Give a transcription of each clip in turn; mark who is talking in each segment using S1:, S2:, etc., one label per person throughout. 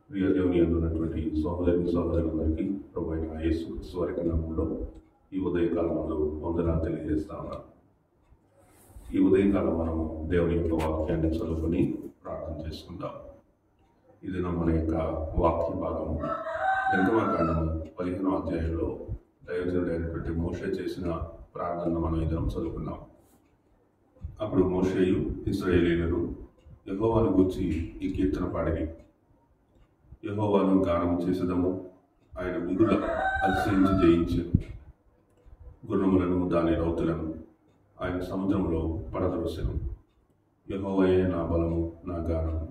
S1: ప్రియ దేవుని యందు ఉన్నటువంటి సహోదరులందరికీ ప్రభు అయిన యేసుక్రీస్తు వారి నామములో ఈ ఉదయకాలం ముందు వందనాలు తెలియజేస్తా ఉన్నాను. ఈ ఉదయకాలం మనము దేవుని యొక్క వాక్యాన్ని చదువుకొని ప్రార్థన చేసుకుందాం. ఇది మన యొక్క వాక్య భాగము నిర్గమకాండము 15వ అధ్యాయంలో దైవజనుడైనటువంటి మోషే చేసిన ప్రార్థనను మనం ఇద్దరం చదువుకున్నాం. అప్పుడు మోషేయు ఇశ్రాయేలీయులను యెహోవాను గూర్చి ఈ కీర్తన పాడిరి. యెహోవాను గానం చేసేదము, ఆయన మిగుల అతిశయించి జయించెను. గుర్రములను దాని రౌతులను ఆయన సముద్రంలో పడద్రోసెను. యెహోవాయే నా బలము, నా గానము,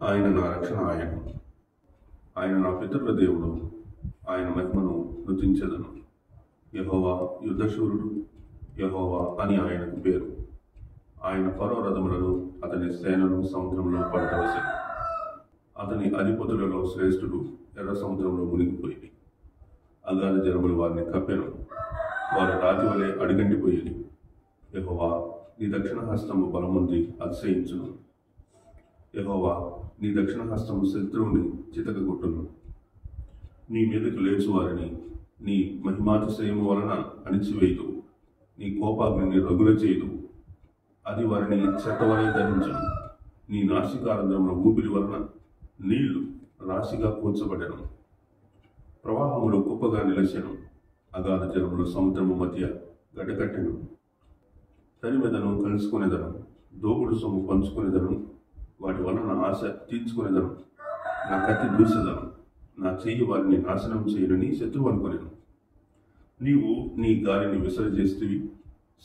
S1: ఆయన నా రక్షణ ఆయను. ఆయన నా పితరుల దేవుడు, ఆయన మహిమను నృతించెదను. యెహోవా యుద్ధశూరుడు, యెహోవా అని ఆయనకు పేరు. ఆయన ఫరో రథములను అతని సేనను సముద్రంలో పడద్రోసెను. అతని అధిపతులలో శ్రేష్ఠుడు ఎర్ర సముద్రంలో మునిగిపోయింది. అగాధ జనములు వారిని కప్పెను, వారు రాతి వలె అడుగంటిపోయేది. యెహోవా నీ దక్షిణ హస్తము బలముంది అతిశయించును. యెహోవా నీ దక్షిణ హస్తము శత్రువుని చితకగొట్టును. నీ మీదకు లేచు వారిని నీ మహిమాతిశయము వలన అణిచివేయదు. నీ కోపాగ్నిని రగుల చేయదు, అది వారిని చెట్టవలే ధరించును. నీ నాసికారంధ్రముల ఊపిరి వలన నీళ్లు రాశిగా కూర్చబడెను. ప్రవాహములు కుప్పగా నిలిచెను. అగాధ జలములు సముద్రము మధ్య గడ్డకట్టెను. తరిమెదను కలుసుకునేదను, దోపుడు సొమ్ము పంచుకునేదను, వాటి వలన ఆశ తీర్చుకునేదను. నా కత్తి దూసెదను, నా చెయ్యి వారిని నాశనం చేయనని శత్రువు అనుకునేను. నీవు నీ గాలిని విసర్జిస్తేవి,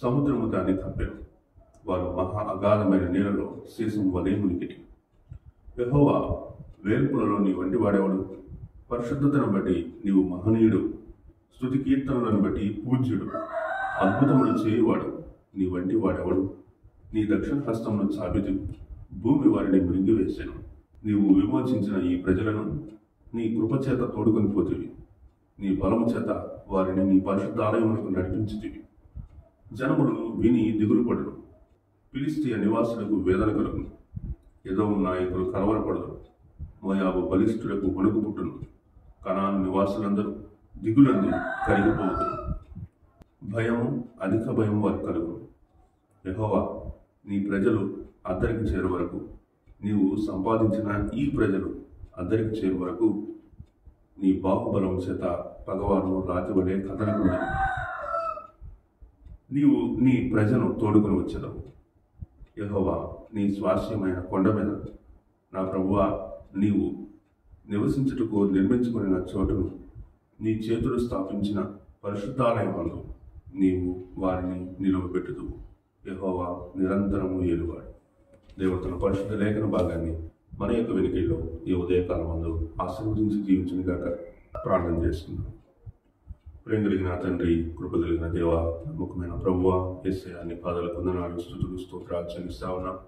S1: సముద్రము దాన్ని కప్పెను. వారు మహా అగాధమైన నీళ్ళలో శేషం వలె మునిగిరి. యెహోవా వేల్పులలో నీ వంటి వాడేవాడు. పరిశుద్ధతను బట్టి నీవు మహనీయుడు. స్తుతి కీర్తనలను బట్టి పూజ్యుడు. అద్భుతములు చేయువాడు నీ వంటి వాడెవడు. నీ దక్షిణ హస్తమును చాపితి, భూమి వారిని మృంగివేశాను. నీవు విమోచించిన ఈ ప్రజలను నీ కృపచేత తోడుకొని పోతివి. నీ బలము చేత వారిని నీ పరిశుద్ధాలయమునకు నడిపించితివి. జనములు విని దిగులు పడును. ఫిలిష్తీయ నివాసులకు వేదన కలుగును. ఎదోము నాయకులు కలవరపడదు. మోయాబు బలిష్ఠులకు వణుకు పుట్టును. కనాను నివాసులందరూ దిగులంది కరిగిపోతును. భయము, అధిక భయం వారికి కలుగును. యెహోవా నీ ప్రజలు అద్దరికి చేరు వరకు, నీవు సంపాదించిన ఈ ప్రజలు అద్దరికి చేరు వరకు నీ బాహుబలం చేత పగవారు రాతి వలె కదలకున్నారు. నీవు నీ ప్రజను తోడుకొని వచ్చేదవు. యెహోవా నీ స్వాస్యమైన కొండ మీద, నా ప్రభువా, నీవు నివసించుటకు నిర్మించుకున్న చోటును, నీ చేతులు స్థాపించిన పరిశుద్ధాలయమందు నీవు వారిని నిలువబెట్టుదువు. యెహోవా నిరంతరము ఏలువాడు. దేవుడు తన పరిశుద్ధ లేఖన భాగాన్ని మన యొక్క వెనుకల్లో ఈ ఉదయకాలం మందు ఆశీర్వదించి జీవించిన గాక ప్రార్థన చేస్తున్నాం. ప్రేమ కలిగిన తండ్రి, కృప కలిగిన దేవ, నమ్మకమైన ప్రభువా, యేసయ్య నీ పాదాలకు వందనాలు, స్తుతులు, స్తోత్రాలు చెల్లిస్తా ఉన్నాం.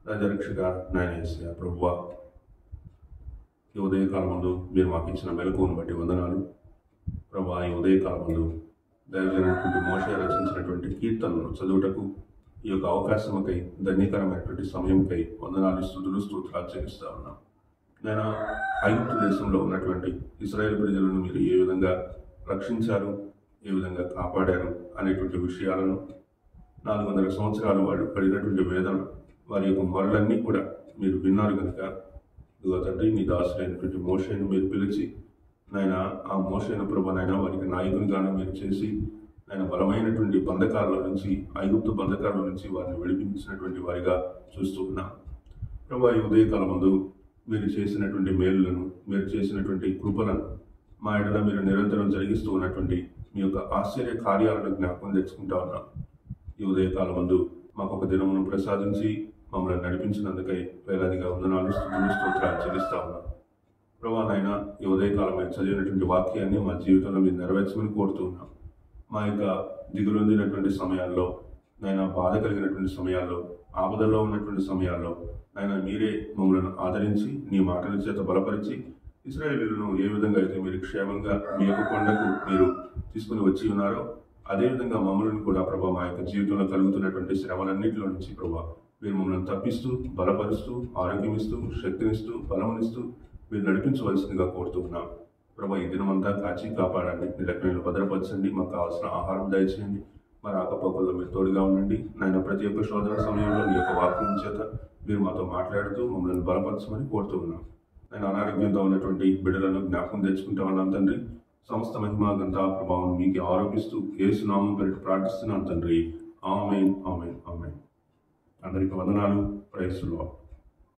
S1: రాజరక్షక నాయన యేసయ్య ప్రభువా, ఈ ఉదయకాలం ముందు మీరు మాకు ఇచ్చిన మెలకువను బట్టి వందనాలు ప్రభువా. ఈ ఉదయకాలం ముందు దైవజనటువంటి మోషే రచించినటువంటి కీర్తనను చదువుటకు ఈ యొక్క అవకాశముకై, ధన్యకరమైనటువంటి సమయంకై వందనాలు, స్తుతులు, స్తోత్రాలు చెల్లిస్తా ఉన్నాం. నేను ఐగుప్తు దేశంలో ఉన్నటువంటి ఇశ్రాయేలు ప్రజలను మీరు ఏ విధంగా రక్షించారు, ఏ విధంగా కాపాడారు అనేటువంటి విషయాలను, 400 సంవత్సరాలు వాడు పడినటువంటి వేదన, వారి యొక్క మొరలన్నీ కూడా మీరు విన్నారు కనుక ఇదిగో తండ్రి, నీ దాసుడైనటువంటి మోషేను మీరు పిలిచి నాయన, ఆ మోషేను ప్రభానైనా వారికి నాయకునిగాను మీరు చేసి ఆయన బలమైనటువంటి బంధకాల నుంచి, ఐగుప్తు బంధకాల నుంచి వారిని విడిపించినటువంటి వారిగా చూస్తూ ఉన్నాం. ప్రభా, ఈ ఉదయకాలం ముందు మీరు చేసినటువంటి మేలులను, మీరు చేసినటువంటి కృపలను, మా ఎడల మీరు నిరంతరం జరిగిస్తూ ఉన్నటువంటి మీ యొక్క ఆశ్చర్య కార్యాలను జ్ఞాపకం తెచ్చుకుంటా ఉన్నాం. ఈ ఉదయకాలం ముందు మాకు ఒక దినమును ప్రసాదించి మమ్మల్ని నడిపించినందుకై వేలాదిగా వందనాలు, స్తుతులు, స్తోత్రాలు చెల్లిస్తా ఉన్నాం. ప్రభా నాయన, ఈ ఉదయకాలం మేము చదివినటువంటి వాక్యాన్ని మా జీవితంలో మీరు నెరవేర్చమని కోరుతూ ఉన్నాం. మా యొక్క దిగులొందినటువంటి సమయాల్లో, నాయన బాధ కలిగినటువంటి సమయాల్లో, ఆపదల్లో ఉన్నటువంటి సమయాల్లో నాయన మీరే మమ్మల్ని ఆదరించి నీ మాటల చేత బలపరిచి ఇశ్రాయేలీయులను ఏ విధంగా అయితే మీరు క్షేమంగా మీ యొక్క కొండకు మీరు తీసుకుని వచ్చి ఉన్నారో అదేవిధంగా మమ్మల్ని కూడా ప్రభా మా యొక్క జీవితంలో కలుగుతున్నటువంటి శ్రమలన్నింటిలో నుంచి ప్రభా మీరు మమ్మల్ని తప్పిస్తూ, బలపరుస్తూ, ఆరోగ్యం ఇస్తూ, శక్తినిస్తూ, బలమునిస్తూ మీరు నడిపించవలసిందిగా కోరుతున్నాం. ప్రభా, ఈ దినమంతా కాచి కాపాడండి, మీ రెక్కలను భద్రపరచండి, మాకు కావాల్సిన ఆహారం దయచేయండి, మా రాకపోకల్లో మీరు తోడుగా ఉండండి. నాయన, ప్రతి ఒక్క శోధన సమయంలో మీ యొక్క వాక్యం చేత మీరు మాతో మాట్లాడుతూ మమ్మల్ని బలపరచమని కోరుతున్నాం. నేను అనారోగ్యంతో ఉన్నటువంటి బిడ్డలను జ్ఞాపకం తెచ్చుకుంటా ఉన్నాను తండ్రి. సమస్త మహిమ గంతా ప్రభావం మీకు ఆరోపిస్తూ యేసు నామం పేరిట ప్రార్థిస్తున్నాను తండ్రి. ఆమేన్, ఆమేన్, ఆమేన్. అందరికీ వందనాలు. Praise the lord.